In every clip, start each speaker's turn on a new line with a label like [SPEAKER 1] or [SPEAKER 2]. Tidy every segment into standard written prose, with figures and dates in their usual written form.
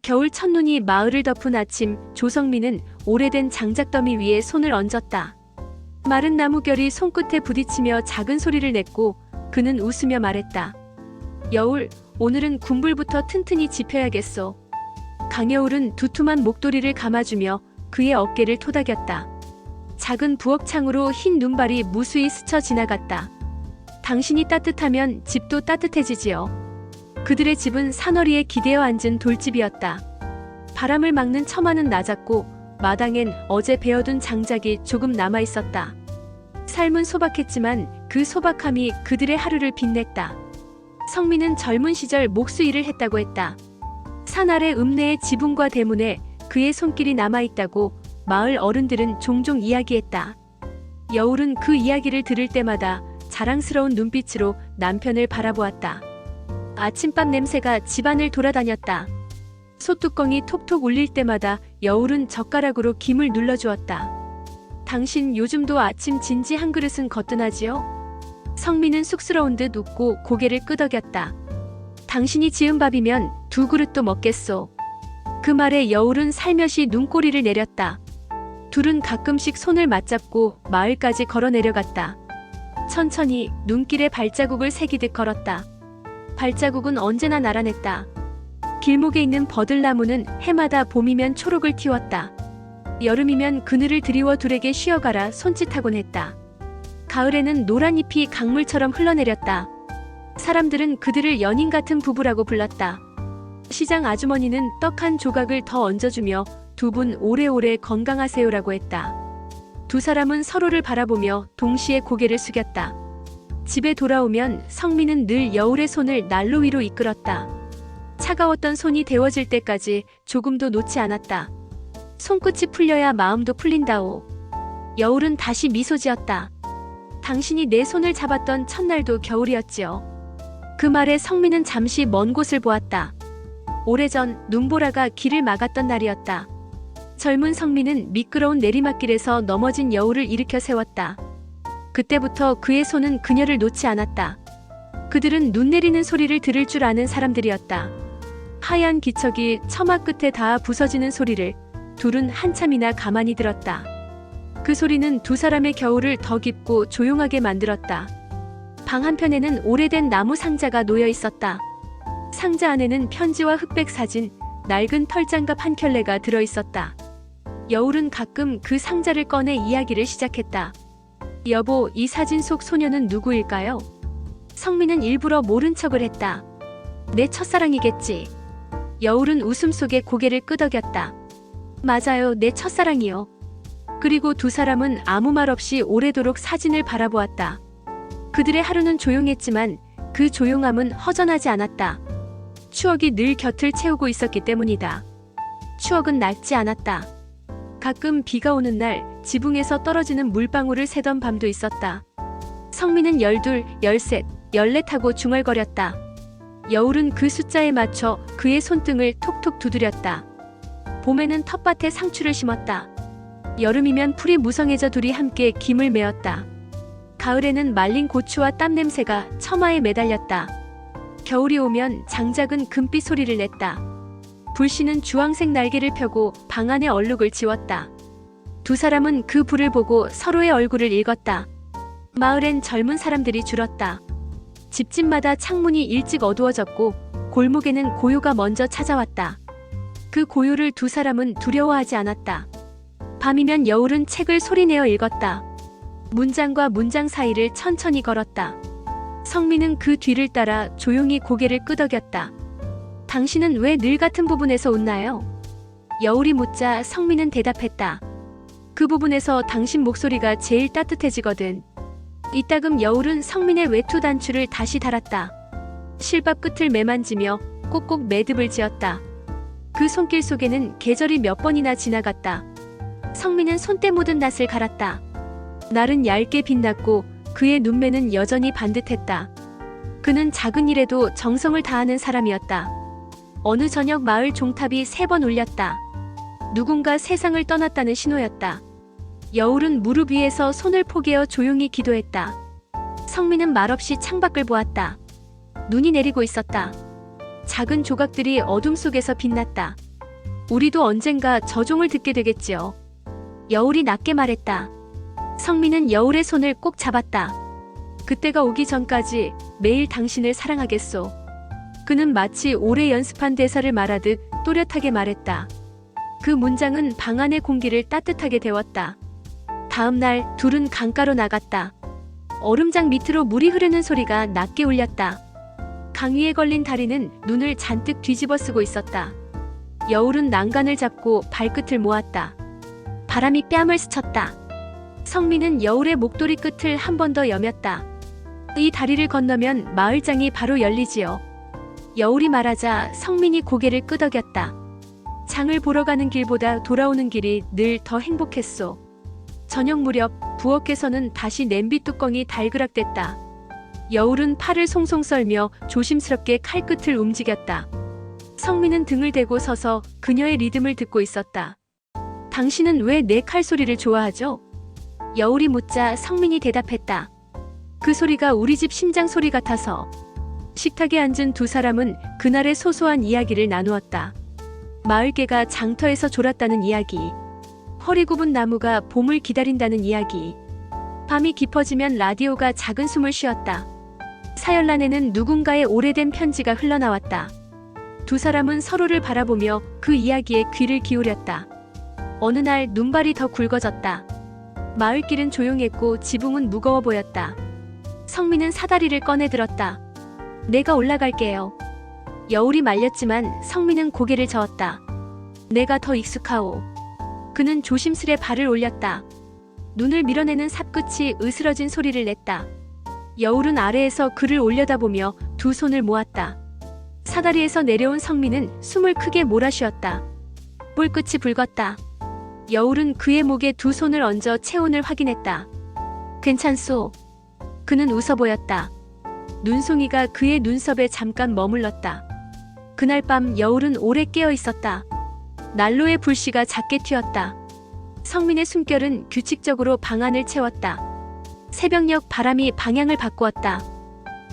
[SPEAKER 1] 겨울 첫눈이 마을을 덮은 아침, 조성민은 오래된 장작더미 위에 손을 얹었다. 마른 나무결이 손끝에 부딪히며 작은 소리를 냈고 그는 웃으며 말했다. 여울, 오늘은 군불부터 튼튼히 짚어야겠소. 강여울은 두툼한 목도리를 감아주며 그의 어깨를 토닥였다. 작은 부엌창으로 흰 눈발이 무수히 스쳐 지나갔다. 당신이 따뜻하면 집도 따뜻해지지요. 그들의 집은 산허리에 기대어 앉은 돌집이었다. 바람을 막는 처마는 낮았고 마당엔 어제 베어둔 장작이 조금 남아있었다. 삶은 소박했지만 그 소박함이 그들의 하루를 빛냈다. 성민은 젊은 시절 목수일을 했다고 했다. 산 아래 읍내의 지붕과 대문에 그의 손길이 남아있다고 마을 어른들은 종종 이야기했다. 여울은 그 이야기를 들을 때마다 자랑스러운 눈빛으로 남편을 바라보았다. 아침밥 냄새가 집안을 돌아다녔다. 솥뚜껑이 톡톡 울릴 때마다 여울은 젓가락으로 김을 눌러주었다. 당신 요즘도 아침 진지 한 그릇은 거뜬하지요? 성민은 쑥스러운 듯 웃고 고개를 끄덕였다. 당신이 지은 밥이면 2그릇도 먹겠소. 그 말에 여울은 살며시 눈꼬리를 내렸다. 둘은 가끔씩 손을 맞잡고 마을까지 걸어 내려갔다. 천천히 눈길에 발자국을 새기듯 걸었다. 발자국은 언제나 나란했다. 길목에 있는 버들나무는 해마다 봄이면 초록을 틔웠다. 여름이면 그늘을 드리워 둘에게 쉬어가라 손짓하곤 했다. 가을에는 노란 잎이 강물처럼 흘러내렸다. 사람들은 그들을 연인 같은 부부라고 불렀다. 시장 아주머니는 떡 한 조각을 더 얹어주며 두 분 오래오래 건강하세요라고 했다. 두 사람은 서로를 바라보며 동시에 고개를 숙였다. 집에 돌아오면 성민은 늘 여울의 손을 난로 위로 이끌었다. 차가웠던 손이 데워질 때까지 조금도 놓지 않았다. 손끝이 풀려야 마음도 풀린다오. 여울은 다시 미소 지었다. 당신이 내 손을 잡았던 첫날도 겨울이었지요. 그 말에 성민은 잠시 먼 곳을 보았다. 오래전 눈보라가 길을 막았던 날이었다. 젊은 성민은 미끄러운 내리막길에서 넘어진 여울을 일으켜 세웠다. 그때부터 그의 손은 그녀를 놓지 않았다. 그들은 눈 내리는 소리를 들을 줄 아는 사람들이었다. 하얀 기척이 처마 끝에 닿아 부서지는 소리를 둘은 한참이나 가만히 들었다. 그 소리는 두 사람의 겨울을 더 깊고 조용하게 만들었다. 방 한편에는 오래된 나무 상자가 놓여 있었다. 상자 안에는 편지와 흑백 사진, 낡은 털장갑 한 켤레가 들어 있었다. 여울은 가끔 그 상자를 꺼내 이야기를 시작했다. 여보, 이 사진 속 소녀는 누구일까요? 성민은 일부러 모른 척을 했다. 내 첫사랑이겠지. 여울은 웃음 속에 고개를 끄덕였다. 맞아요, 내 첫사랑이요. 그리고 두 사람은 아무 말 없이 오래도록 사진을 바라보았다. 그들의 하루는 조용했지만 그 조용함은 허전하지 않았다. 추억이 늘 곁을 채우고 있었기 때문이다. 추억은 낡지 않았다. 가끔 비가 오는 날 지붕에서 떨어지는 물방울을 세던 밤도 있었다. 성민은 12, 13, 14하고 중얼거렸다. 여울은 그 숫자에 맞춰 그의 손등을 톡톡 두드렸다. 봄에는 텃밭에 상추를 심었다. 여름이면 풀이 무성해져 둘이 함께 김을 메었다. 가을에는 말린 고추와 땀 냄새가 처마에 매달렸다. 겨울이 오면 장작은 금빛 소리를 냈다. 불씨는 주황색 날개를 펴고 방 안의 얼룩을 지웠다. 두 사람은 그 불을 보고 서로의 얼굴을 읽었다. 마을엔 젊은 사람들이 줄었다. 집집마다 창문이 일찍 어두워졌고 골목에는 고요가 먼저 찾아왔다. 그 고요를 두 사람은 두려워하지 않았다. 밤이면 여울은 책을 소리내어 읽었다. 문장과 문장 사이를 천천히 걸었다. 성민은 그 뒤를 따라 조용히 고개를 끄덕였다. 당신은 왜 늘 같은 부분에서 웃나요? 여울이 묻자 성민은 대답했다. 그 부분에서 당신 목소리가 제일 따뜻해지거든. 이따금 여울은 성민의 외투 단추를 다시 달았다. 실밥 끝을 매만지며 꼭꼭 매듭을 지었다. 그 손길 속에는 계절이 몇 번이나 지나갔다. 성민은 손때 묻은 낫을 갈았다. 날은 얇게 빛났고 그의 눈매는 여전히 반듯했다. 그는 작은 일에도 정성을 다하는 사람이었다. 어느 저녁 마을 종탑이 3번 울렸다. 누군가 세상을 떠났다는 신호였다. 여울은 무릎 위에서 손을 포개어 조용히 기도했다. 성민은 말없이 창밖을 보았다. 눈이 내리고 있었다. 작은 조각들이 어둠 속에서 빛났다. 우리도 언젠가 저 종을 듣게 되겠지요. 여울이 낮게 말했다. 성민은 여울의 손을 꼭 잡았다. 그때가 오기 전까지 매일 당신을 사랑하겠소. 그는 마치 오래 연습한 대사를 말하듯 또렷하게 말했다. 그 문장은 방 안의 공기를 따뜻하게 데웠다. 다음 날 둘은 강가로 나갔다. 얼음장 밑으로 물이 흐르는 소리가 낮게 울렸다. 강 위에 걸린 다리는 눈을 잔뜩 뒤집어 쓰고 있었다. 여울은 난간을 잡고 발끝을 모았다. 바람이 뺨을 스쳤다. 성민은 여울의 목도리 끝을 한 번 더 여몄다. 이 다리를 건너면 마을장이 바로 열리지요. 여울이 말하자 성민이 고개를 끄덕였다. 장을 보러 가는 길보다 돌아오는 길이 늘 더 행복했소. 저녁 무렵 부엌에서는 다시 냄비 뚜껑이 달그락댔다. 여울은 팔을 송송 썰며 조심스럽게 칼끝을 움직였다. 성민은 등을 대고 서서 그녀의 리듬을 듣고 있었다. 당신은 왜 내 칼소리를 좋아하죠? 여울이 묻자 성민이 대답했다. 그 소리가 우리 집 심장 소리 같아서. 식탁에 앉은 두 사람은 그날의 소소한 이야기를 나누었다. 마을개가 장터에서 졸았다는 이야기, 허리 굽은 나무가 봄을 기다린다는 이야기, 밤이 깊어지면 라디오가 작은 숨을 쉬었다. 사열란에는 누군가의 오래된 편지가 흘러나왔다. 두 사람은 서로를 바라보며 그 이야기에 귀를 기울였다. 어느 날 눈발이 더 굵어졌다. 마을길은 조용했고 지붕은 무거워 보였다. 성민은 사다리를 꺼내 들었다. 내가 올라갈게요. 여울이 말렸지만 성민은 고개를 저었다. 내가 더 익숙하오. 그는 조심스레 발을 올렸다. 눈을 밀어내는 삽끝이 으스러진 소리를 냈다. 여울은 아래에서 그를 올려다보며 두 손을 모았다. 사다리에서 내려온 성민은 숨을 크게 몰아쉬었다. 뿔끝이 붉었다. 여울은 그의 목에 두 손을 얹어 체온을 확인했다. 괜찮소? 그는 웃어 보였다. 눈송이가 그의 눈썹에 잠깐 머물렀다. 그날 밤 여울은 오래 깨어 있었다. 난로의 불씨가 작게 튀었다. 성민의 숨결은 규칙적으로 방안을 채웠다. 새벽녘 바람이 방향을 바꾸었다.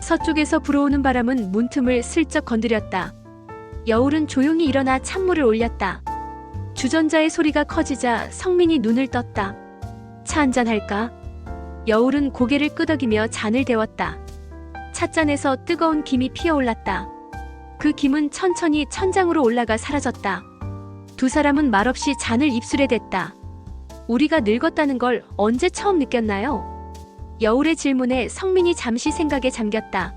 [SPEAKER 1] 서쪽에서 불어오는 바람은 문틈을 슬쩍 건드렸다. 여울은 조용히 일어나 찬물을 올렸다. 주전자의 소리가 커지자 성민이 눈을 떴다. 차 한잔 할까? 여울은 고개를 끄덕이며 잔을 데웠다. 찻잔에서 뜨거운 김이 피어올랐다. 그 김은 천천히 천장으로 올라가 사라졌다. 두 사람은 말없이 잔을 입술에 댔다. 우리가 늙었다는 걸 언제 처음 느꼈나요? 여울의 질문에 성민이 잠시 생각에 잠겼다.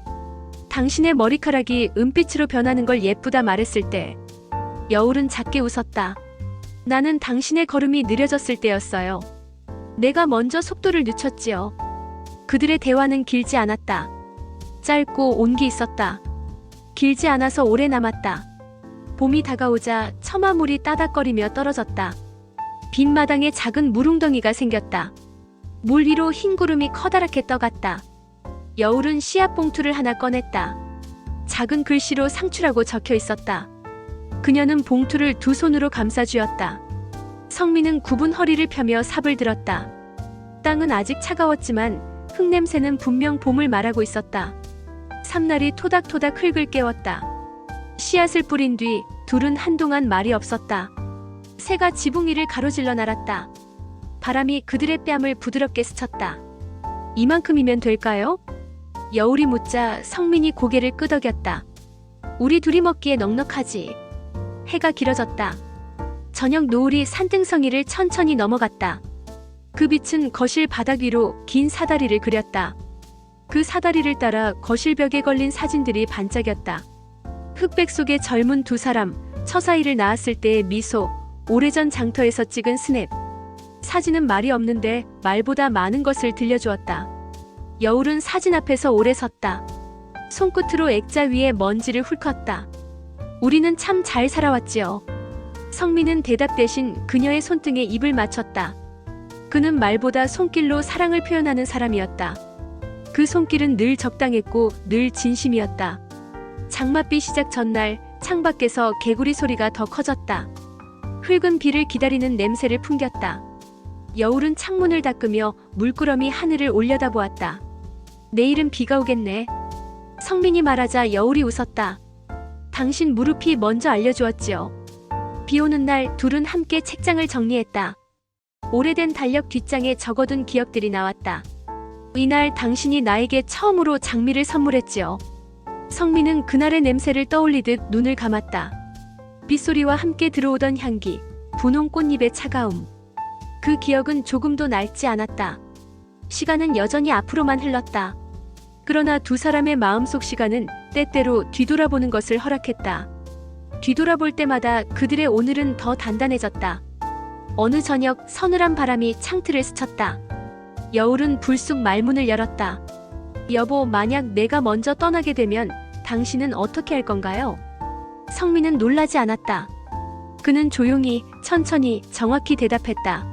[SPEAKER 1] 당신의 머리카락이 은빛으로 변하는 걸 예쁘다 말했을 때. 여울은 작게 웃었다. 나는 당신의 걸음이 느려졌을 때였어요. 내가 먼저 속도를 늦췄지요. 그들의 대화는 길지 않았다. 짧고 온기 있었다. 길지 않아서 오래 남았다. 봄이 다가오자 처마물이 따닥거리며 떨어졌다. 빈 마당에 작은 물웅덩이가 생겼다. 물 위로 흰 구름이 커다랗게 떠갔다. 여울은 씨앗 봉투를 하나 꺼냈다. 작은 글씨로 상추라고 적혀 있었다. 그녀는 봉투를 두 손으로 감싸쥐었다. 성민은 굽은 허리를 펴며 삽을 들었다. 땅은 아직 차가웠지만 흙냄새는 분명 봄을 말하고 있었다. 삼날이 토닥토닥 흙을 깨웠다. 씨앗을 뿌린 뒤 둘은 한동안 말이 없었다. 새가 지붕 위를 가로질러 날았다. 바람이 그들의 뺨을 부드럽게 스쳤다. 이만큼이면 될까요? 여울이 묻자 성민이 고개를 끄덕였다. 우리 둘이 먹기에 넉넉하지. 해가 길어졌다. 저녁 노을이 산등성이를 천천히 넘어갔다. 그 빛은 거실 바닥 위로 긴 사다리를 그렸다. 그 사다리를 따라 거실 벽에 걸린 사진들이 반짝였다. 흑백 속의 젊은 두 사람, 처사이를 낳았을 때의 미소, 오래전 장터에서 찍은 스냅. 사진은 말이 없는데 말보다 많은 것을 들려주었다. 여울은 사진 앞에서 오래 섰다. 손끝으로 액자 위에 먼지를 훑었다. 우리는 참 잘 살아왔지요. 성민은 대답 대신 그녀의 손등에 입을 맞췄다. 그는 말보다 손길로 사랑을 표현하는 사람이었다. 그 손길은 늘 적당했고 늘 진심이었다. 장맛비 시작 전날 창밖에서 개구리 소리가 더 커졌다. 흙은 비를 기다리는 냄새를 풍겼다. 여울은 창문을 닦으며 물끄러미 하늘을 올려다보았다. 내일은 비가 오겠네. 성민이 말하자 여울이 웃었다. 당신 무릎이 먼저 알려주었지요. 비 오는 날 둘은 함께 책장을 정리했다. 오래된 달력 뒷장에 적어둔 기억들이 나왔다. 이날 당신이 나에게 처음으로 장미를 선물했지요. 성민은 그날의 냄새를 떠올리듯 눈을 감았다. 빗소리와 함께 들어오던 향기, 분홍 꽃잎의 차가움. 그 기억은 조금도 낡지 않았다. 시간은 여전히 앞으로만 흘렀다. 그러나 두 사람의 마음속 시간은 때때로 뒤돌아보는 것을 허락했다. 뒤돌아볼 때마다 그들의 오늘은 더 단단해졌다. 어느 저녁 서늘한 바람이 창틀을 스쳤다. 여울은 불쑥 말문을 열었다. 여보, 만약 내가 먼저 떠나게 되면 당신은 어떻게 할 건가요? 성민은 놀라지 않았다. 그는 조용히, 천천히, 정확히 대답했다.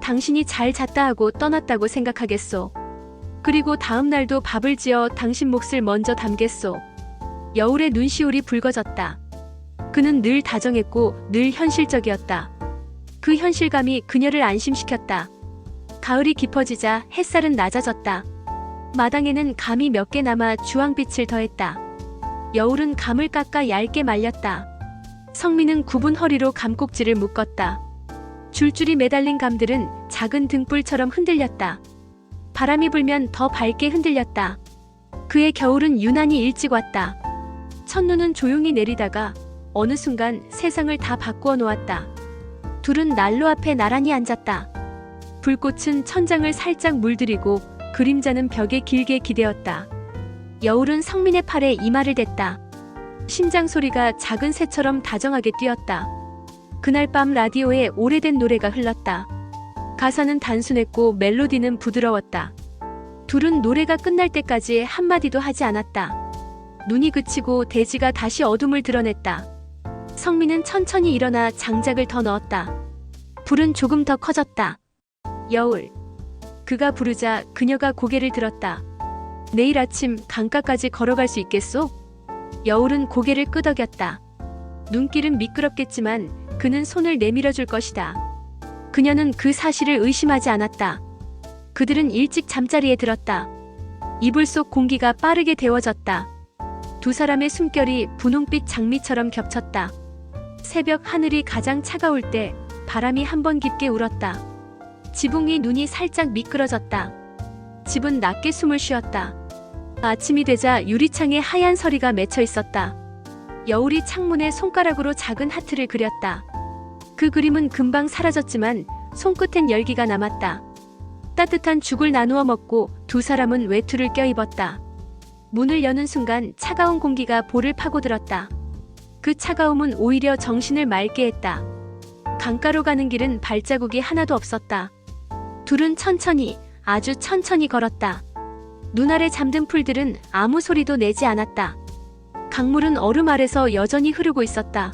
[SPEAKER 1] 당신이 잘 잤다 하고 떠났다고 생각하겠소. 그리고 다음 날도 밥을 지어 당신 몫을 먼저 담겠소. 여울의 눈시울이 붉어졌다. 그는 늘 다정했고 늘 현실적이었다. 그 현실감이 그녀를 안심시켰다. 가을이 깊어지자 햇살은 낮아졌다. 마당에는 감이 몇 개 남아 주황빛을 더했다. 여울은 감을 깎아 얇게 말렸다. 성민은 굽은 허리로 감꼭지를 묶었다. 줄줄이 매달린 감들은 작은 등불처럼 흔들렸다. 바람이 불면 더 밝게 흔들렸다. 그의 겨울은 유난히 일찍 왔다. 첫눈은 조용히 내리다가 어느 순간 세상을 다 바꾸어 놓았다. 둘은 난로 앞에 나란히 앉았다. 불꽃은 천장을 살짝 물들이고 그림자는 벽에 길게 기대었다. 여울은 성민의 팔에 이마를 댔다. 심장 소리가 작은 새처럼 다정하게 뛰었다. 그날 밤 라디오에 오래된 노래가 흘렀다. 가사는 단순했고 멜로디는 부드러웠다. 둘은 노래가 끝날 때까지 한마디도 하지 않았다. 눈이 그치고 대지가 다시 어둠을 드러냈다. 성민은 천천히 일어나 장작을 더 넣었다. 불은 조금 더 커졌다. 여울. 그가 부르자 그녀가 고개를 들었다. 내일 아침 강가까지 걸어갈 수 있겠소? 여울은 고개를 끄덕였다. 눈길은 미끄럽겠지만 그는 손을 내밀어 줄 것이다. 그녀는 그 사실을 의심하지 않았다. 그들은 일찍 잠자리에 들었다. 이불 속 공기가 빠르게 데워졌다. 두 사람의 숨결이 분홍빛 장미처럼 겹쳤다. 새벽 하늘이 가장 차가울 때 바람이 한 번 깊게 울었다. 지붕 위 눈이 살짝 미끄러졌다. 집은 낮게 숨을 쉬었다. 아침이 되자 유리창에 하얀 서리가 맺혀 있었다. 여울이 창문에 손가락으로 작은 하트를 그렸다. 그 그림은 금방 사라졌지만 손끝엔 열기가 남았다. 따뜻한 죽을 나누어 먹고 두 사람은 외투를 껴입었다. 문을 여는 순간 차가운 공기가 볼을 파고들었다. 그 차가움은 오히려 정신을 맑게 했다. 강가로 가는 길은 발자국이 하나도 없었다. 둘은 천천히, 아주 천천히 걸었다. 눈 아래 잠든 풀들은 아무 소리도 내지 않았다. 강물은 얼음 아래서 여전히 흐르고 있었다.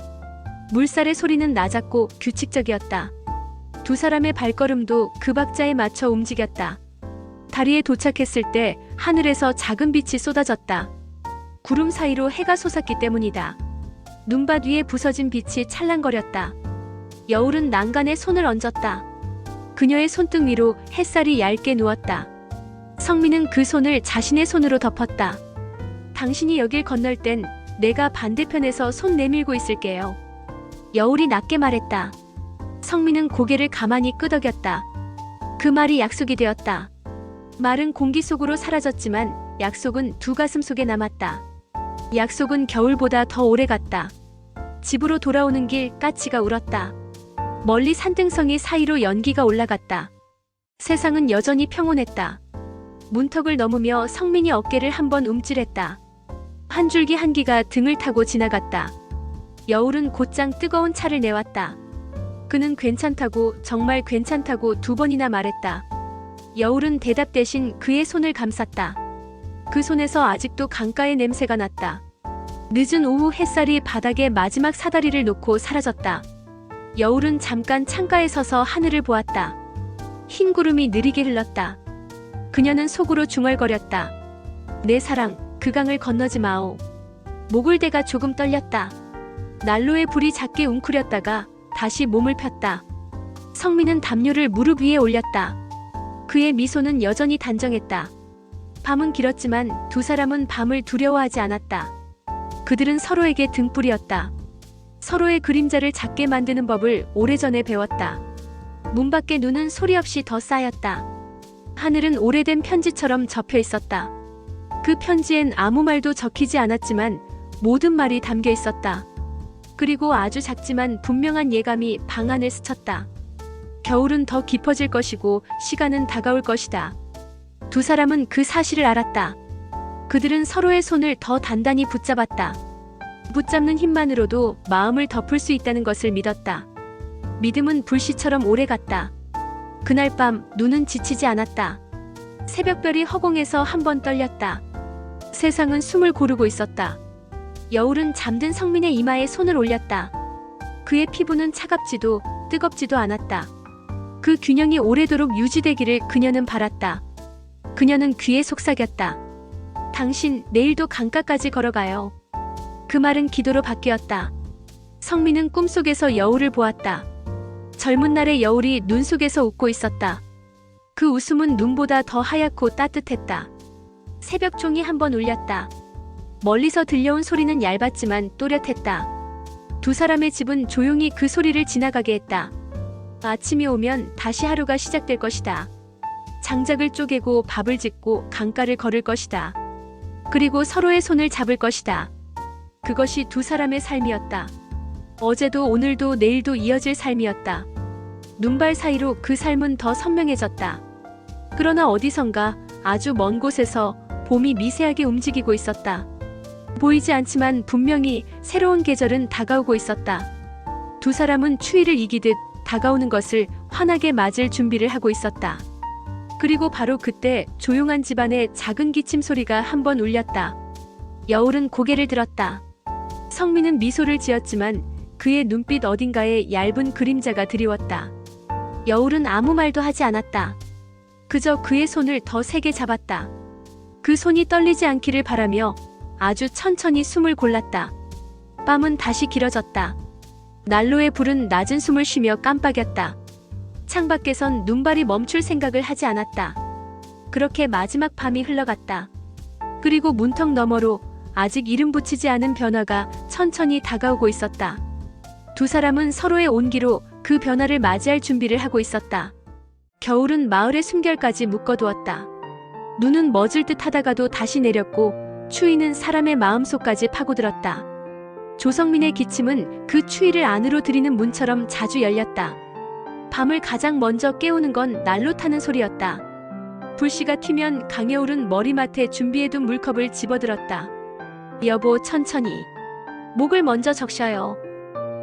[SPEAKER 1] 물살의 소리는 낮았고 규칙적이었다. 두 사람의 발걸음도 그 박자에 맞춰 움직였다. 다리에 도착했을 때 하늘에서 작은 빛이 쏟아졌다. 구름 사이로 해가 솟았기 때문이다. 눈밭 위에 부서진 빛이 찰랑거렸다. 여울은 난간에 손을 얹었다. 그녀의 손등 위로 햇살이 얇게 누웠다. 성민은 그 손을 자신의 손으로 덮었다. 당신이 여길 건널 땐 내가 반대편에서 손 내밀고 있을게요. 여울이 낮게 말했다. 성민은 고개를 가만히 끄덕였다. 그 말이 약속이 되었다. 말은 공기 속으로 사라졌지만 약속은 두 가슴 속에 남았다. 약속은 겨울보다 더 오래 갔다. 집으로 돌아오는 길 까치가 울었다. 멀리 산등성이 사이로 연기가 올라갔다. 세상은 여전히 평온했다. 문턱을 넘으며 성민이 어깨를 한번 움찔했다. 한 줄기 한기가 등을 타고 지나갔다. 여울은 곧장 뜨거운 차를 내왔다. 그는 괜찮다고, 정말 괜찮다고 두 번이나 말했다. 여울은 대답 대신 그의 손을 감쌌다. 그 손에서 아직도 강가의 냄새가 났다. 늦은 오후 햇살이 바닥에 마지막 사다리를 놓고 사라졌다. 여울은 잠깐 창가에 서서 하늘을 보았다. 흰 구름이 느리게 흘렀다. 그녀는 속으로 중얼거렸다. 내 사랑, 그 강을 건너지 마오. 목울대가 조금 떨렸다. 난로의 불이 작게 웅크렸다가 다시 몸을 폈다. 성민은 담요를 무릎 위에 올렸다. 그의 미소는 여전히 단정했다. 밤은 길었지만 두 사람은 밤을 두려워하지 않았다. 그들은 서로에게 등불이었다. 서로의 그림자를 작게 만드는 법을 오래전에 배웠다. 문 밖의 눈은 소리 없이 더 쌓였다. 하늘은 오래된 편지처럼 접혀 있었다. 그 편지엔 아무 말도 적히지 않았지만 모든 말이 담겨 있었다. 그리고 아주 작지만 분명한 예감이 방 안을 스쳤다. 겨울은 더 깊어질 것이고 시간은 다가올 것이다. 두 사람은 그 사실을 알았다. 그들은 서로의 손을 더 단단히 붙잡았다. 붙잡는 힘만으로도 마음을 덮을 수 있다는 것을 믿었다. 믿음은 불씨처럼 오래갔다. 그날 밤 눈은 지치지 않았다. 새벽별이 허공에서 한 번 떨렸다. 세상은 숨을 고르고 있었다. 여울은 잠든 성민의 이마에 손을 올렸다. 그의 피부는 차갑지도 뜨겁지도 않았다. 그 균형이 오래도록 유지되기를 그녀는 바랐다. 그녀는 귀에 속삭였다. 당신 내일도 강가까지 걸어가요. 그 말은 기도로 바뀌었다. 성민은 꿈속에서 여울을 보았다. 젊은 날의 여울이 눈 속에서 웃고 있었다. 그 웃음은 눈보다 더 하얗고 따뜻했다. 새벽 종이 한 번 울렸다. 멀리서 들려온 소리는 얇았지만 또렷했다. 두 사람의 집은 조용히 그 소리를 지나가게 했다. 아침이 오면 다시 하루가 시작될 것이다. 장작을 쪼개고 밥을 짓고 강가를 걸을 것이다. 그리고 서로의 손을 잡을 것이다. 그것이 두 사람의 삶이었다. 어제도 오늘도 내일도 이어질 삶이었다. 눈발 사이로 그 삶은 더 선명해졌다. 그러나 어디선가 아주 먼 곳에서 봄이 미세하게 움직이고 있었다. 보이지 않지만 분명히 새로운 계절은 다가오고 있었다. 두 사람은 추위를 이기듯 다가오는 것을 환하게 맞을 준비를 하고 있었다. 그리고 바로 그때 조용한 집안의 작은 기침 소리가 한 번 울렸다. 여울은 고개를 들었다. 성민은 미소를 지었지만 그의 눈빛 어딘가에 얇은 그림자가 드리웠다. 여울은 아무 말도 하지 않았다. 그저 그의 손을 더 세게 잡았다. 그 손이 떨리지 않기를 바라며 아주 천천히 숨을 골랐다. 밤은 다시 길어졌다. 난로의 불은 낮은 숨을 쉬며 깜빡였다. 창밖에선 눈발이 멈출 생각을 하지 않았다. 그렇게 마지막 밤이 흘러갔다. 그리고 문턱 너머로 아직 이름 붙이지 않은 변화가 천천히 다가오고 있었다. 두 사람은 서로의 온기로 그 변화를 맞이할 준비를 하고 있었다. 겨울은 마을의 숨결까지 묶어두었다. 눈은 멎을 듯 하다가도 다시 내렸고 추위는 사람의 마음속까지 파고들었다. 조성민의 기침은 그 추위를 안으로 들이는 문처럼 자주 열렸다. 밤을 가장 먼저 깨우는 건 난로 타는 소리였다. 불씨가 튀면 강여울은 머리맡에 준비해둔 물컵을 집어들었다. 여보, 천천히. 목을 먼저 적셔요.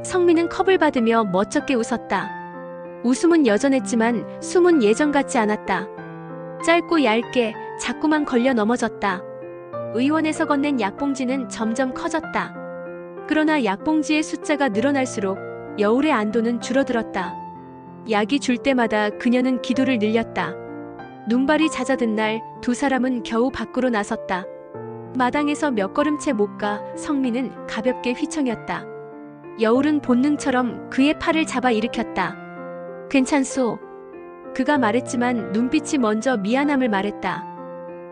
[SPEAKER 1] 성민은 컵을 받으며 멋쩍게 웃었다. 웃음은 여전했지만 숨은 예전 같지 않았다. 짧고 얇게 자꾸만 걸려 넘어졌다. 의원에서 건넨 약봉지는 점점 커졌다. 그러나 약봉지의 숫자가 늘어날수록 여울의 안도는 줄어들었다. 약이 줄 때마다 그녀는 기도를 늘렸다. 눈발이 잦아든 날 두 사람은 겨우 밖으로 나섰다. 마당에서 몇 걸음째 못 가 성민은 가볍게 휘청였다. 여울은 본능처럼 그의 팔을 잡아 일으켰다. 괜찮소. 그가 말했지만 눈빛이 먼저 미안함을 말했다.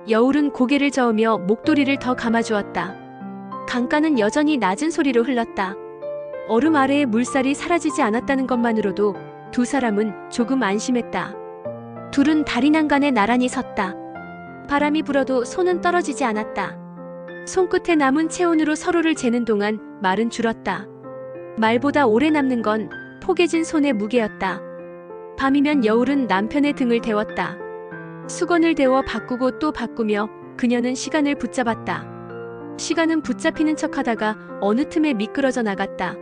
[SPEAKER 1] 여울은 고개를 저으며 목도리를 더 감아주었다. 강가는 여전히 낮은 소리로 흘렀다. 얼음 아래의 물살이 사라지지 않았다는 것만으로도 두 사람은 조금 안심했다. 둘은 다리 난간에 나란히 섰다. 바람이 불어도 손은 떨어지지 않았다. 손끝에 남은 체온으로 서로를 재는 동안 말은 줄었다. 말보다 오래 남는 건 포개진 손의 무게였다. 밤이면 여울은 남편의 등을 데웠다. 수건을 데워 바꾸고 또 바꾸며 그녀는 시간을 붙잡았다. 시간은 붙잡히는 척하다가 어느 틈에 미끄러져 나갔다.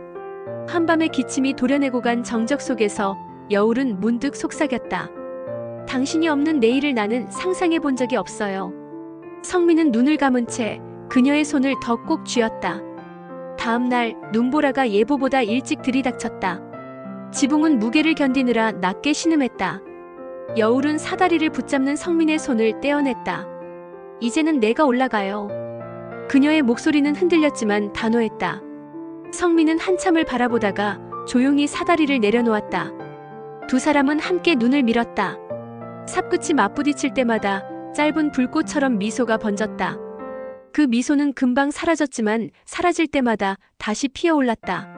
[SPEAKER 1] 한밤의 기침이 도려내고 간 정적 속에서 여울은 문득 속삭였다. 당신이 없는 내일을 나는 상상해 본 적이 없어요. 성민은 눈을 감은 채 그녀의 손을 더 꼭 쥐었다. 다음 날 눈보라가 예보보다 일찍 들이닥쳤다. 지붕은 무게를 견디느라 낮게 신음했다. 여울은 사다리를 붙잡는 성민의 손을 떼어냈다. 이제는 내가 올라가요. 그녀의 목소리는 흔들렸지만 단호했다. 성민은 한참을 바라보다가 조용히 사다리를 내려놓았다. 두 사람은 함께 눈을 밀었다. 삽끝이 맞부딪힐 때마다 짧은 불꽃처럼 미소가 번졌다. 그 미소는 금방 사라졌지만 사라질 때마다 다시 피어올랐다.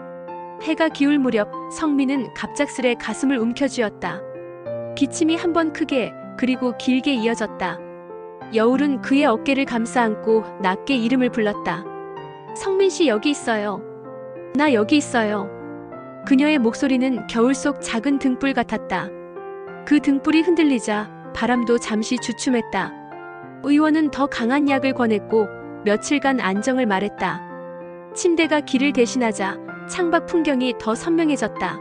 [SPEAKER 1] 해가 기울 무렵 성민은 갑작스레 가슴을 움켜쥐었다. 기침이 한 번 크게 그리고 길게 이어졌다. 여울은 그의 어깨를 감싸 안고 낮게 이름을 불렀다. 성민 씨 여기 있어요. 나 여기 있어요. 그녀의 목소리는 겨울 속 작은 등불 같았다. 그 등불이 흔들리자 바람도 잠시 주춤했다. 의원은 더 강한 약을 권했고 며칠간 안정을 말했다. 침대가 길을 대신하자 창밖 풍경이 더 선명해졌다.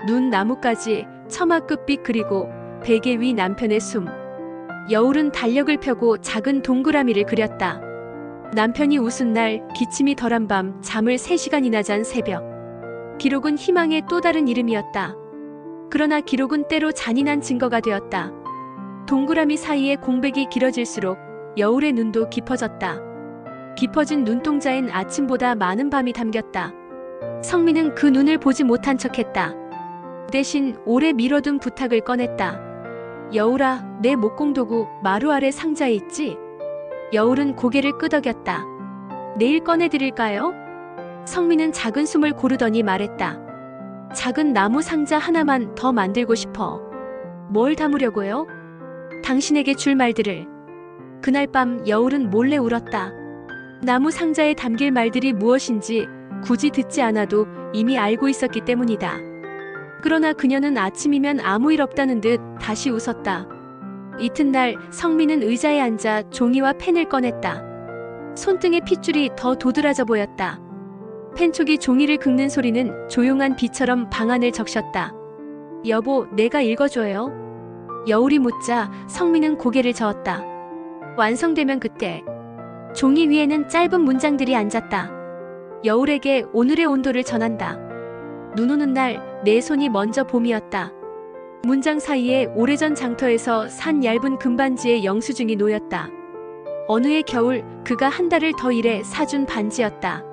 [SPEAKER 1] 눈, 나뭇가지, 처마 끝빛 그리고 베개 위 남편의 숨. 여울은 달력을 펴고 작은 동그라미를 그렸다. 남편이 웃은 날, 기침이 덜한 밤, 잠을 3시간이나 잔 새벽. 기록은 희망의 또 다른 이름이었다. 그러나 기록은 때로 잔인한 증거가 되었다. 동그라미 사이의 공백이 길어질수록 여울의 눈도 깊어졌다. 깊어진 눈동자엔 아침보다 많은 밤이 담겼다. 성민은 그 눈을 보지 못한 척했다. 대신 오래 미뤄둔 부탁을 꺼냈다. 여울아, 내 목공도구 마루 아래 상자에 있지? 여울은 고개를 끄덕였다. 내일 꺼내드릴까요? 성민은 작은 숨을 고르더니 말했다. 작은 나무 상자 하나만 더 만들고 싶어. 뭘 담으려고요? 당신에게 줄 말들을. 그날 밤 여울은 몰래 울었다. 나무 상자에 담길 말들이 무엇인지 굳이 듣지 않아도 이미 알고 있었기 때문이다. 그러나 그녀는 아침이면 아무 일 없다는 듯 다시 웃었다. 이튿날 성민은 의자에 앉아 종이와 펜을 꺼냈다. 손등의 핏줄이 더 도드라져 보였다. 펜촉이 종이를 긁는 소리는 조용한 비처럼 방안을 적셨다. 여보, 내가 읽어줘요. 여울이 묻자 성민은 고개를 저었다. 완성되면 그때. 종이 위에는 짧은 문장들이 앉았다. 여울에게 오늘의 온도를 전한다. 눈 오는 날 내 손이 먼저 봄이었다. 문장 사이에 오래전 장터에서 산 얇은 금반지에 영수증이 놓였다. 어느 해 겨울 그가 한 달을 더 일해 사준 반지였다.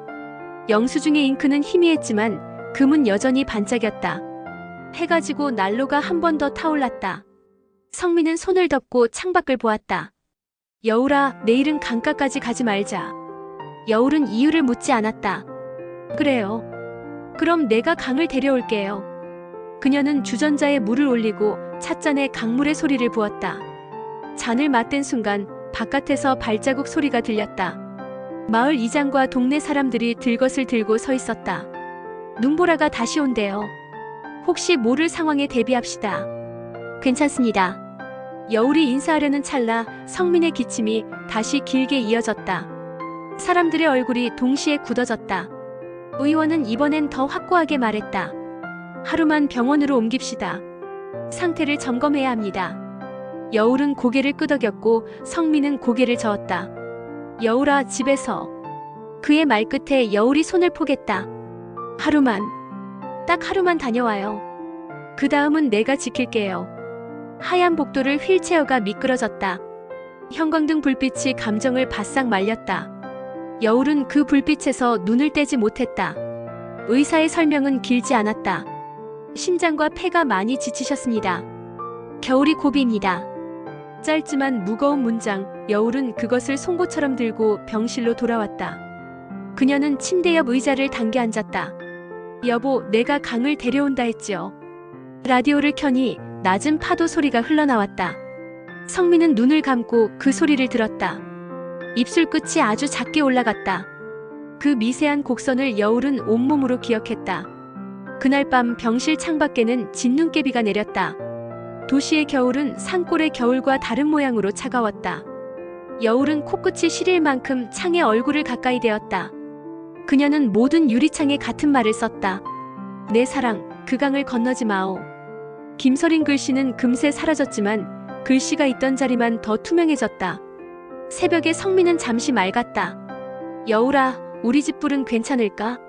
[SPEAKER 1] 영수증의 잉크는 희미했지만 금은 여전히 반짝였다. 해가 지고 난로가 한 번 더 타올랐다. 성민은 손을 덮고 창밖을 보았다. 여울아, 내일은 강가까지 가지 말자. 여울은 이유를 묻지 않았다. 그래요. 그럼 내가 강을 데려올게요. 그녀는 주전자에 물을 올리고 찻잔에 강물의 소리를 부었다. 잔을 맞댄 순간 바깥에서 발자국 소리가 들렸다. 마을 이장과 동네 사람들이 들것을 들고 서 있었다. 눈보라가 다시 온대요. 혹시 모를 상황에 대비합시다. 괜찮습니다. 여울이 인사하려는 찰나 성민의 기침이 다시 길게 이어졌다. 사람들의 얼굴이 동시에 굳어졌다. 의원은 이번엔 더 확고하게 말했다. 하루만 병원으로 옮깁시다. 상태를 점검해야 합니다. 여울은 고개를 끄덕였고 성민은 고개를 저었다. 여울아, 집에서. 그의 말끝에 여울이 손을 포겠다. 하루만. 딱 하루만 다녀와요. 그 다음은 내가 지킬게요. 하얀 복도를 휠체어가 미끄러졌다. 형광등 불빛이 감정을 바싹 말렸다. 여울은 그 불빛에서 눈을 떼지 못했다. 의사의 설명은 길지 않았다. 심장과 폐가 많이 지치셨습니다. 겨울이 고비입니다. 짧지만 무거운 문장, 여울은 그것을 송곳처럼 들고 병실로 돌아왔다. 그녀는 침대 옆 의자를 당겨 앉았다. 여보, 내가 강을 데려온다 했지요. 라디오를 켜니 낮은 파도 소리가 흘러나왔다. 성민은 눈을 감고 그 소리를 들었다. 입술 끝이 아주 작게 올라갔다. 그 미세한 곡선을 여울은 온몸으로 기억했다. 그날 밤 병실 창밖에는 진눈깨비가 내렸다. 도시의 겨울은 산골의 겨울과 다른 모양으로 차가웠다. 여울은 코끝이 시릴 만큼 창에 얼굴을 가까이 대었다. 그녀는 모든 유리창에 같은 말을 썼다. 내 사랑, 그 강을 건너지 마오. 김서린 글씨는 금세 사라졌지만 글씨가 있던 자리만 더 투명해졌다. 새벽에 성민은 잠시 맑았다. 여울아, 우리 집 불은 괜찮을까?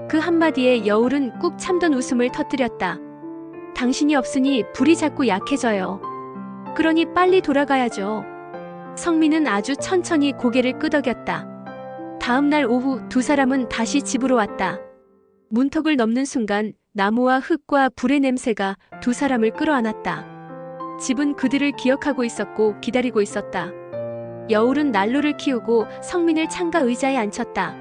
[SPEAKER 1] 그 한마디에 여울은 꾹 참던 웃음을 터뜨렸다. 당신이 없으니 불이 자꾸 약해져요. 그러니 빨리 돌아가야죠. 성민은 아주 천천히 고개를 끄덕였다. 다음 날 오후 두 사람은 다시 집으로 왔다. 문턱을 넘는 순간 나무와 흙과 불의 냄새가 두 사람을 끌어안았다. 집은 그들을 기억하고 있었고 기다리고 있었다. 여울은 난로를 키우고 성민을 창가 의자에 앉혔다.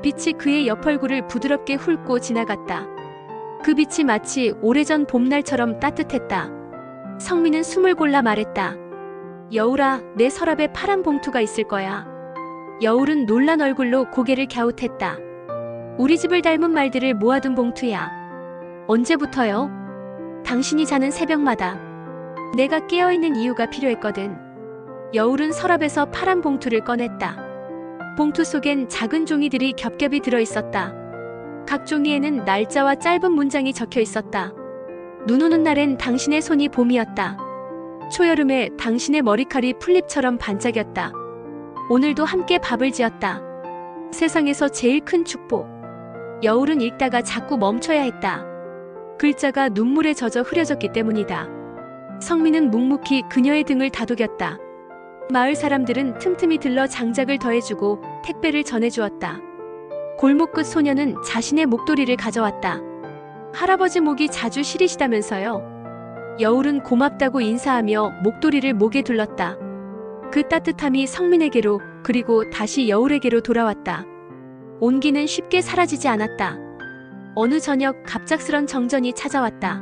[SPEAKER 1] 빛이 그의 옆얼굴을 부드럽게 훑고 지나갔다. 그 빛이 마치 오래전 봄날처럼 따뜻했다. 성민은 숨을 골라 말했다. 여울아, 내 서랍에 파란 봉투가 있을 거야. 여울은 놀란 얼굴로 고개를 갸웃했다. 우리 집을 닮은 말들을 모아둔 봉투야. 언제부터요? 당신이 자는 새벽마다. 내가 깨어있는 이유가 필요했거든. 여울은 서랍에서 파란 봉투를 꺼냈다. 봉투 속엔 작은 종이들이 겹겹이 들어있었다. 각 종이에는 날짜와 짧은 문장이 적혀 있었다. 눈 오는 날엔 당신의 손이 봄이었다. 초여름에 당신의 머리칼이 풀잎처럼 반짝였다. 오늘도 함께 밥을 지었다. 세상에서 제일 큰 축복. 여울은 읽다가 자꾸 멈춰야 했다. 글자가 눈물에 젖어 흐려졌기 때문이다. 성민은 묵묵히 그녀의 등을 다독였다. 마을 사람들은 틈틈이 들러 장작을 더해주고 택배를 전해주었다. 골목 끝 소녀는 자신의 목도리를 가져왔다. 할아버지 목이 자주 시리시다면서요. 여울은 고맙다고 인사하며 목도리를 목에 둘렀다. 그 따뜻함이 성민에게로 그리고 다시 여울에게로 돌아왔다. 온기는 쉽게 사라지지 않았다. 어느 저녁 갑작스런 정전이 찾아왔다.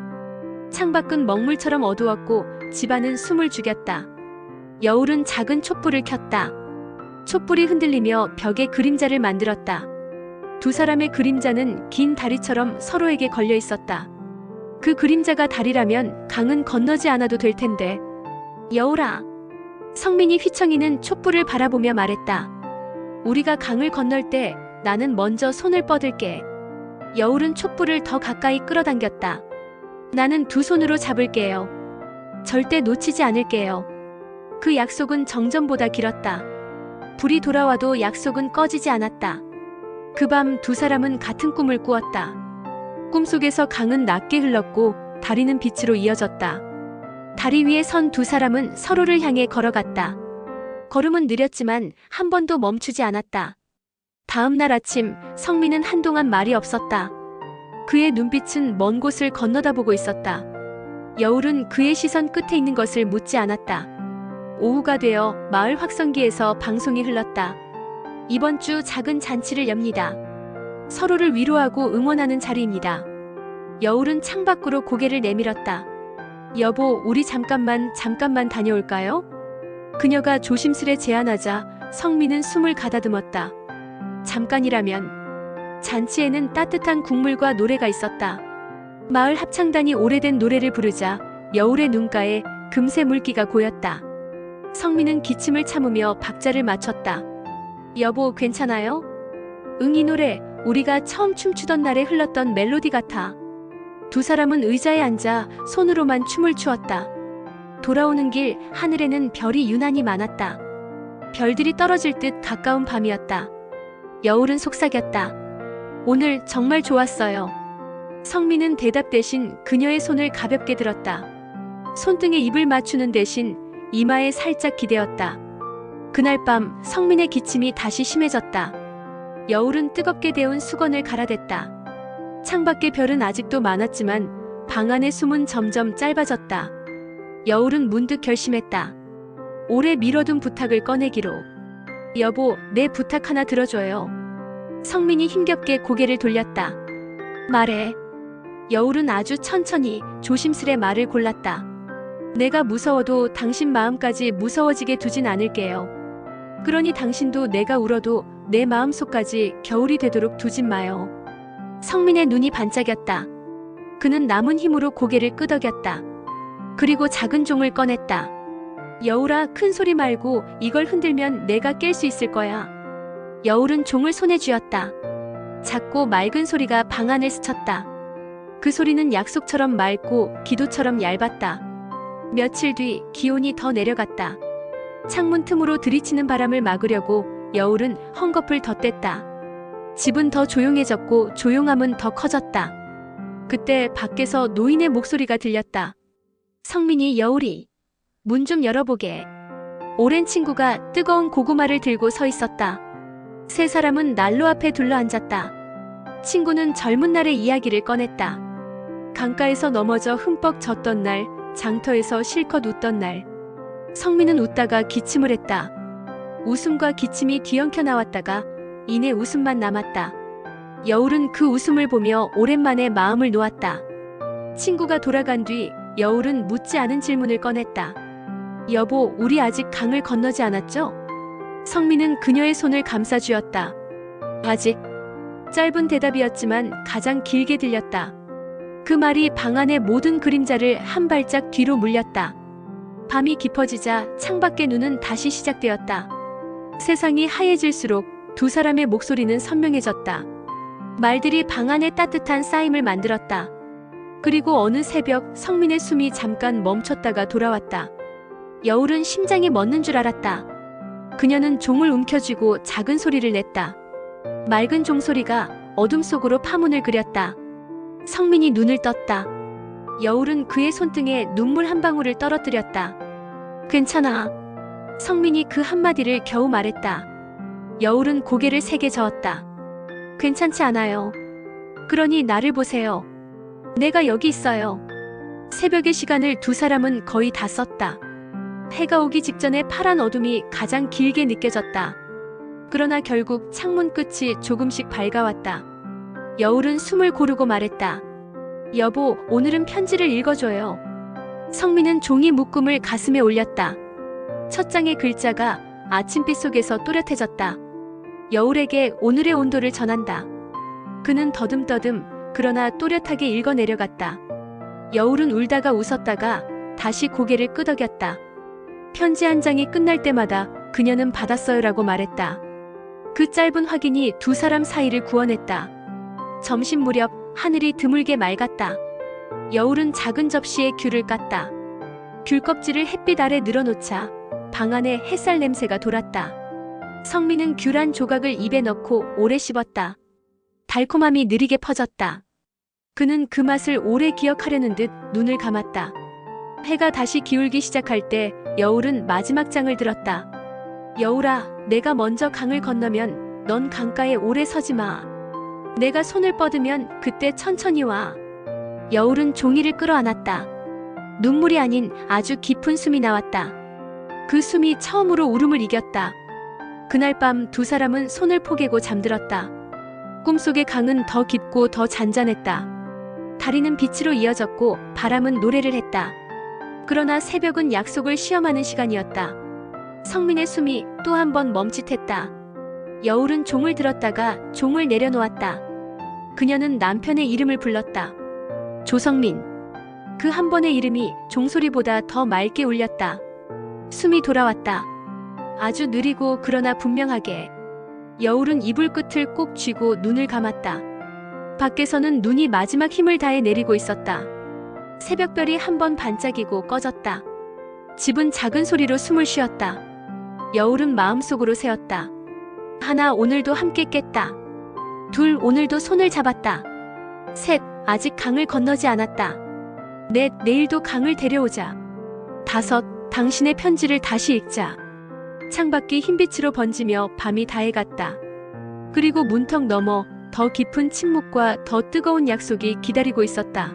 [SPEAKER 1] 창밖은 먹물처럼 어두웠고 집안은 숨을 죽였다. 여울은 작은 촛불을 켰다. 촛불이 흔들리며 벽에 그림자를 만들었다. 두 사람의 그림자는 긴 다리처럼 서로에게 걸려 있었다. 그 그림자가 다리라면 강은 건너지 않아도 될 텐데. 여울아. 성민이 휘청이는 촛불을 바라보며 말했다. 우리가 강을 건널 때 나는 먼저 손을 뻗을게. 여울은 촛불을 더 가까이 끌어당겼다. 나는 두 손으로 잡을게요. 절대 놓치지 않을게요. 그 약속은 정전보다 길었다. 불이 돌아와도 약속은 꺼지지 않았다. 그 밤 두 사람은 같은 꿈을 꾸었다. 꿈속에서 강은 낮게 흘렀고 다리는 빛으로 이어졌다. 다리 위에 선 두 사람은 서로를 향해 걸어갔다. 걸음은 느렸지만 한 번도 멈추지 않았다. 다음 날 아침 성민은 한동안 말이 없었다. 그의 눈빛은 먼 곳을 건너다보고 있었다. 여울은 그의 시선 끝에 있는 것을 묻지 않았다. 오후가 되어 마을 확성기에서 방송이 흘렀다. 이번 주 작은 잔치를 엽니다. 서로를 위로하고 응원하는 자리입니다. 여울은 창밖으로 고개를 내밀었다. 여보, 우리 잠깐만 다녀올까요? 그녀가 조심스레 제안하자 성민은 숨을 가다듬었다. 잠깐이라면. 잔치에는 따뜻한 국물과 노래가 있었다. 마을 합창단이 오래된 노래를 부르자 여울의 눈가에 금세 물기가 고였다. 성민은 기침을 참으며 박자를 맞췄다. 여보, 괜찮아요? 응, 이 노래 우리가 처음 춤추던 날에 흘렀던 멜로디 같아. 두 사람은 의자에 앉아 손으로만 춤을 추었다. 돌아오는 길 하늘에는 별이 유난히 많았다. 별들이 떨어질 듯 가까운 밤이었다. 여울은 속삭였다. 오늘 정말 좋았어요. 성민은 대답 대신 그녀의 손을 가볍게 들었다. 손등에 입을 맞추는 대신 이마에 살짝 기대었다. 그날 밤 성민의 기침이 다시 심해졌다. 여울은 뜨겁게 데운 수건을 갈아댔다. 창밖의 별은 아직도 많았지만 방 안의 숨은 점점 짧아졌다. 여울은 문득 결심했다. 오래 미뤄둔 부탁을 꺼내기로. 여보, 내 부탁 하나 들어줘요. 성민이 힘겹게 고개를 돌렸다. 말해. 여울은 아주 천천히 조심스레 말을 골랐다. 내가 무서워도 당신 마음까지 무서워지게 두진 않을게요. 그러니 당신도 내가 울어도 내 마음속까지 겨울이 되도록 두진 마요. 성민의 눈이 반짝였다. 그는 남은 힘으로 고개를 끄덕였다. 그리고 작은 종을 꺼냈다. 여울아, 큰 소리 말고 이걸 흔들면 내가 깰 수 있을 거야. 여울은 종을 손에 쥐었다. 작고 맑은 소리가 방 안을 스쳤다. 그 소리는 약속처럼 맑고 기도처럼 얇았다. 며칠 뒤 기온이 더 내려갔다. 창문 틈으로 들이치는 바람을 막으려고 여울은 헝겊을 덧댔다. 집은 더 조용해졌고 조용함은 더 커졌다. 그때 밖에서 노인의 목소리가 들렸다. 성민이, 여울이, 문 좀 열어보게. 오랜 친구가 뜨거운 고구마를 들고 서 있었다. 세 사람은 난로 앞에 둘러앉았다. 친구는 젊은 날의 이야기를 꺼냈다. 강가에서 넘어져 흠뻑 젖던 날, 장터에서 실컷 웃던 날. 성민은 웃다가 기침을 했다. 웃음과 기침이 뒤엉켜 나왔다가 이내 웃음만 남았다. 여울은 그 웃음을 보며 오랜만에 마음을 놓았다. 친구가 돌아간 뒤 여울은 묻지 않은 질문을 꺼냈다. 여보, 우리 아직 강을 건너지 않았죠? 성민은 그녀의 손을 감싸주었다. 아직. 짧은 대답이었지만 가장 길게 들렸다. 그 말이 방 안의 모든 그림자를 한 발짝 뒤로 물렸다. 밤이 깊어지자 창밖의 눈은 다시 시작되었다. 세상이 하얘질수록 두 사람의 목소리는 선명해졌다. 말들이 방 안에 따뜻한 쌓임을 만들었다. 그리고 어느 새벽 성민의 숨이 잠깐 멈췄다가 돌아왔다. 여울은 심장이 멎는 줄 알았다. 그녀는 종을 움켜쥐고 작은 소리를 냈다. 맑은 종소리가 어둠 속으로 파문을 그렸다. 성민이 눈을 떴다. 여울은 그의 손등에 눈물 한 방울을 떨어뜨렸다. 괜찮아. 성민이 그 한마디를 겨우 말했다. 여울은 고개를 세게 저었다. 괜찮지 않아요. 그러니 나를 보세요. 내가 여기 있어요. 새벽의 시간을 두 사람은 거의 다 썼다. 해가 오기 직전에 파란 어둠이 가장 길게 느껴졌다. 그러나 결국 창문 끝이 조금씩 밝아왔다. 여울은 숨을 고르고 말했다. 여보, 오늘은 편지를 읽어줘요. 성민은 종이 묶음을 가슴에 올렸다. 첫 장의 글자가 아침빛 속에서 또렷해졌다. 여울에게 오늘의 온도를 전한다. 그는 더듬더듬 그러나 또렷하게 읽어 내려갔다. 여울은 울다가 웃었다가 다시 고개를 끄덕였다. 편지 한 장이 끝날 때마다 그녀는 받았어요라고 말했다. 그 짧은 확인이 두 사람 사이를 구원했다. 점심 무렵 하늘이 드물게 맑았다. 여울은 작은 접시에 귤을 깠다. 귤 껍질을 햇빛 아래 늘어놓자 방 안에 햇살 냄새가 돌았다. 성민은 귤 한 조각을 입에 넣고 오래 씹었다. 달콤함이 느리게 퍼졌다. 그는 그 맛을 오래 기억하려는 듯 눈을 감았다. 해가 다시 기울기 시작할 때 여울은 마지막 장을 들었다. 여울아, 내가 먼저 강을 건너면 넌 강가에 오래 서지 마. 내가 손을 뻗으면 그때 천천히 와. 여울은 종이를 끌어안았다. 눈물이 아닌 아주 깊은 숨이 나왔다. 그 숨이 처음으로 울음을 이겼다. 그날 밤 두 사람은 손을 포개고 잠들었다. 꿈속의 강은 더 깊고 더 잔잔했다. 다리는 빛으로 이어졌고 바람은 노래를 했다. 그러나 새벽은 약속을 시험하는 시간이었다. 성민의 숨이 또 한 번 멈칫했다. 여울은 종을 들었다가 종을 내려놓았다. 그녀는 남편의 이름을 불렀다. 조성민. 그 한 번의 이름이 종소리보다 더 맑게 울렸다. 숨이 돌아왔다. 아주 느리고 그러나 분명하게. 여울은 이불 끝을 꼭 쥐고 눈을 감았다. 밖에서는 눈이 마지막 힘을 다해 내리고 있었다. 새벽별이 한 번 반짝이고 꺼졌다. 집은 작은 소리로 숨을 쉬었다. 여울은 마음속으로 세었다. 하나, 오늘도 함께 깼다. 둘, 오늘도 손을 잡았다. 셋, 아직 강을 건너지 않았다. 넷, 내일도 강을 데려오자. 다섯, 당신의 편지를 다시 읽자. 창밖이 흰빛으로 번지며 밤이 다해갔다. 그리고 문턱 너머 더 깊은 침묵과 더 뜨거운 약속이 기다리고 있었다.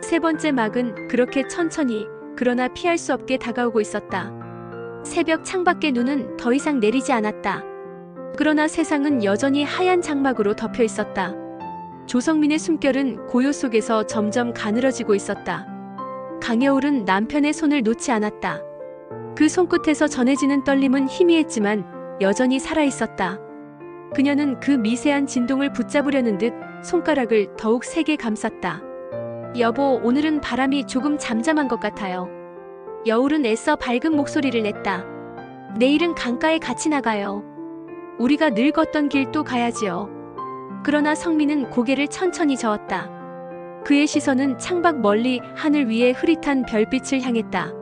[SPEAKER 1] 세 번째 막은 그렇게 천천히 그러나 피할 수 없게 다가오고 있었다. 새벽 창밖의 눈은 더 이상 내리지 않았다. 그러나 세상은 여전히 하얀 장막으로 덮여 있었다. 조성민의 숨결은 고요 속에서 점점 가늘어지고 있었다. 강여울은 남편의 손을 놓지 않았다. 그 손끝에서 전해지는 떨림은 희미했지만 여전히 살아있었다. 그녀는 그 미세한 진동을 붙잡으려는 듯 손가락을 더욱 세게 감쌌다. 여보, 오늘은 바람이 조금 잠잠한 것 같아요. 여울은 애써 밝은 목소리를 냈다. 내일은 강가에 같이 나가요. 우리가 늘 걷던 길 또 가야지요. 그러나 성민은 고개를 천천히 저었다. 그의 시선은 창밖 멀리 하늘 위에 흐릿한 별빛을 향했다.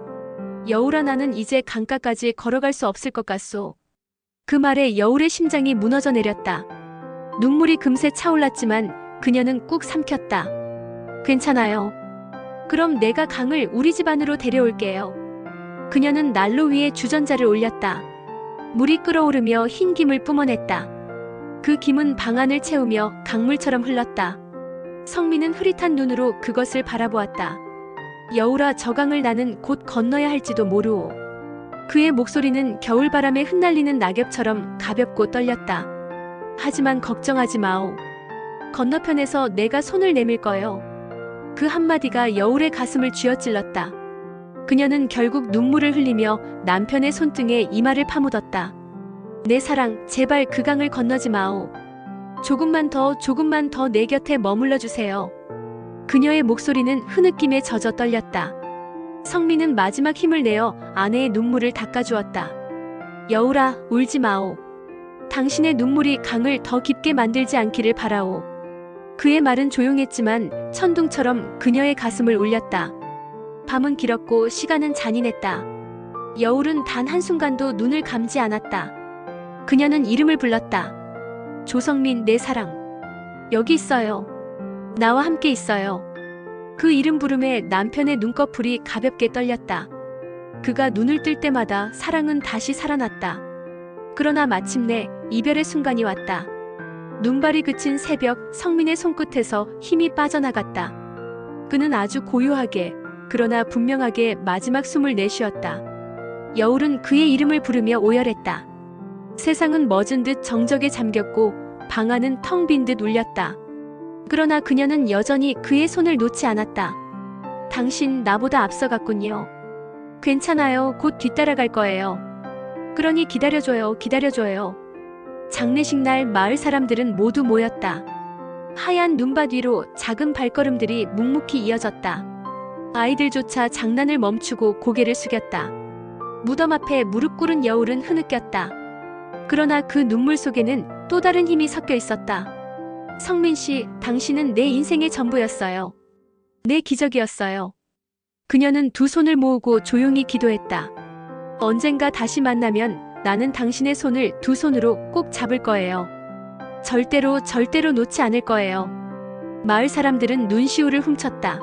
[SPEAKER 1] 여울아, 나는 이제 강가까지 걸어갈 수 없을 것 같소. 그 말에 여울의 심장이 무너져 내렸다. 눈물이 금세 차올랐지만 그녀는 꾹 삼켰다. 괜찮아요. 그럼 내가 강을 우리 집 안으로 데려올게요. 그녀는 난로 위에 주전자를 올렸다. 물이 끓어오르며 흰 김을 뿜어냈다. 그 김은 방 안을 채우며 강물처럼 흘렀다. 성민은 흐릿한 눈으로 그것을 바라보았다. 여울아, 저 강을 나는 곧 건너야 할지도 모르오. 그의 목소리는 겨울바람에 흩날리는 낙엽처럼 가볍고 떨렸다. 하지만 걱정하지 마오. 건너편에서 내가 손을 내밀 거요. 그 한마디가 여울의 가슴을 쥐어찔렀다. 그녀는 결국 눈물을 흘리며 남편의 손등에 이마를 파묻었다. 내 사랑, 제발 그 강을 건너지 마오. 조금만 더 내 곁에 머물러 주세요. 그녀의 목소리는 흐느낌에 젖어 떨렸다. 성민은 마지막 힘을 내어 아내의 눈물을 닦아주었다. 여울아, 울지 마오. 당신의 눈물이 강을 더 깊게 만들지 않기를 바라오. 그의 말은 조용했지만 천둥처럼 그녀의 가슴을 울렸다. 밤은 길었고 시간은 잔인했다. 여울은 단 한순간도 눈을 감지 않았다. 그녀는 이름을 불렀다. 조성민, 내 사랑. 여기 있어요. 나와 함께 있어요. 그 이름 부름에 남편의 눈꺼풀이 가볍게 떨렸다. 그가 눈을 뜰 때마다 사랑은 다시 살아났다. 그러나 마침내 이별의 순간이 왔다. 눈발이 그친 새벽, 성민의 손끝에서 힘이 빠져나갔다. 그는 아주 고요하게, 그러나 분명하게 마지막 숨을 내쉬었다. 여울은 그의 이름을 부르며 오열했다. 세상은 멎은 듯 정적에 잠겼고 방 안은 텅 빈 듯 울렸다. 그러나 그녀는 여전히 그의 손을 놓지 않았다. 당신 나보다 앞서갔군요. 괜찮아요. 곧 뒤따라갈 거예요. 그러니 기다려줘요. 기다려줘요. 장례식 날 마을 사람들은 모두 모였다. 하얀 눈밭 위로 작은 발걸음들이 묵묵히 이어졌다. 아이들조차 장난을 멈추고 고개를 숙였다. 무덤 앞에 무릎 꿇은 여울은 흐느꼈다. 그러나 그 눈물 속에는 또 다른 힘이 섞여 있었다. 성민 씨, 당신은 내 인생의 전부였어요. 내 기적이었어요. 그녀는 두 손을 모으고 조용히 기도했다. 언젠가 다시 만나면 나는 당신의 손을 두 손으로 꼭 잡을 거예요. 절대로 놓지 않을 거예요. 마을 사람들은 눈시울을 훔쳤다.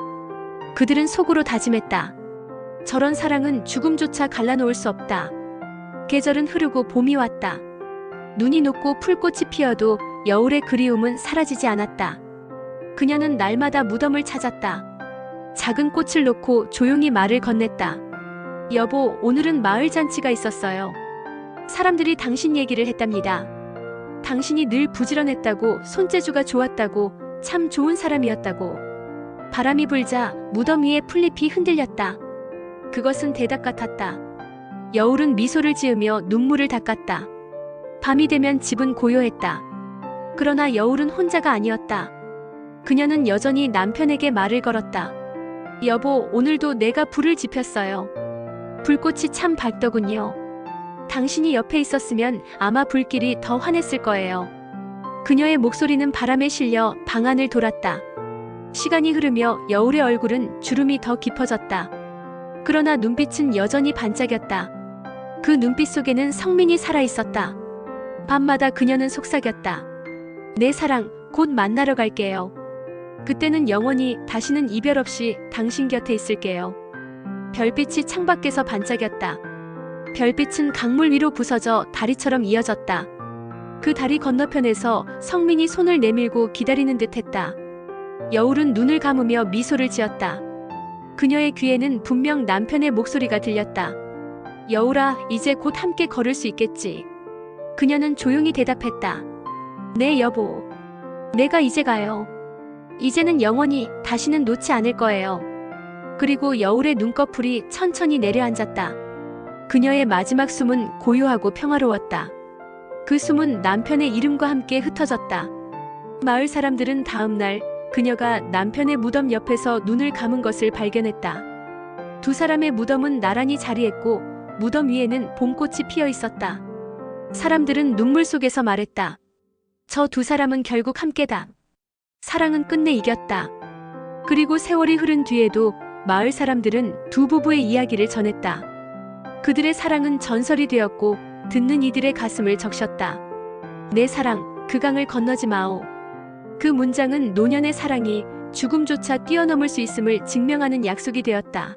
[SPEAKER 1] 그들은 속으로 다짐했다. 저런 사랑은 죽음조차 갈라놓을 수 없다. 계절은 흐르고 봄이 왔다. 눈이 녹고 풀꽃이 피어도 여울의 그리움은 사라지지 않았다. 그녀는 날마다 무덤을 찾았다. 작은 꽃을 놓고 조용히 말을 건넸다. 여보, 오늘은 마을 잔치가 있었어요. 사람들이 당신 얘기를 했답니다. 당신이 늘 부지런했다고, 손재주가 좋았다고, 참 좋은 사람이었다고. 바람이 불자 무덤 위에 풀잎이 흔들렸다. 그것은 대답 같았다. 여울은 미소를 지으며 눈물을 닦았다. 밤이 되면 집은 고요했다. 그러나 여울은 혼자가 아니었다. 그녀는 여전히 남편에게 말을 걸었다. 여보, 오늘도 내가 불을 지폈어요. 불꽃이 참 밝더군요. 당신이 옆에 있었으면 아마 불길이 더 환했을 거예요. 그녀의 목소리는 바람에 실려 방 안을 돌았다. 시간이 흐르며 여울의 얼굴은 주름이 더 깊어졌다. 그러나 눈빛은 여전히 반짝였다. 그 눈빛 속에는 성민이 살아있었다. 밤마다 그녀는 속삭였다. 내 사랑, 곧 만나러 갈게요. 그때는 영원히 다시는 이별 없이 당신 곁에 있을게요. 별빛이 창밖에서 반짝였다. 별빛은 강물 위로 부서져 다리처럼 이어졌다. 그 다리 건너편에서 성민이 손을 내밀고 기다리는 듯했다. 여울은 눈을 감으며 미소를 지었다. 그녀의 귀에는 분명 남편의 목소리가 들렸다. 여울아, 이제 곧 함께 걸을 수 있겠지. 그녀는 조용히 대답했다. 네, 여보. 내가 이제 가요. 이제는 영원히 다시는 놓지 않을 거예요. 그리고 여울의 눈꺼풀이 천천히 내려앉았다. 그녀의 마지막 숨은 고요하고 평화로웠다. 그 숨은 남편의 이름과 함께 흩어졌다. 마을 사람들은 다음 날 그녀가 남편의 무덤 옆에서 눈을 감은 것을 발견했다. 두 사람의 무덤은 나란히 자리했고 무덤 위에는 봄꽃이 피어 있었다. 사람들은 눈물 속에서 말했다. 저 두 사람은 결국 함께다. 사랑은 끝내 이겼다. 그리고 세월이 흐른 뒤에도 마을 사람들은 두 부부의 이야기를 전했다. 그들의 사랑은 전설이 되었고 듣는 이들의 가슴을 적셨다. 내 사랑, 그 강을 건너지 마오. 그 문장은 노년의 사랑이 죽음조차 뛰어넘을 수 있음을 증명하는 약속이 되었다.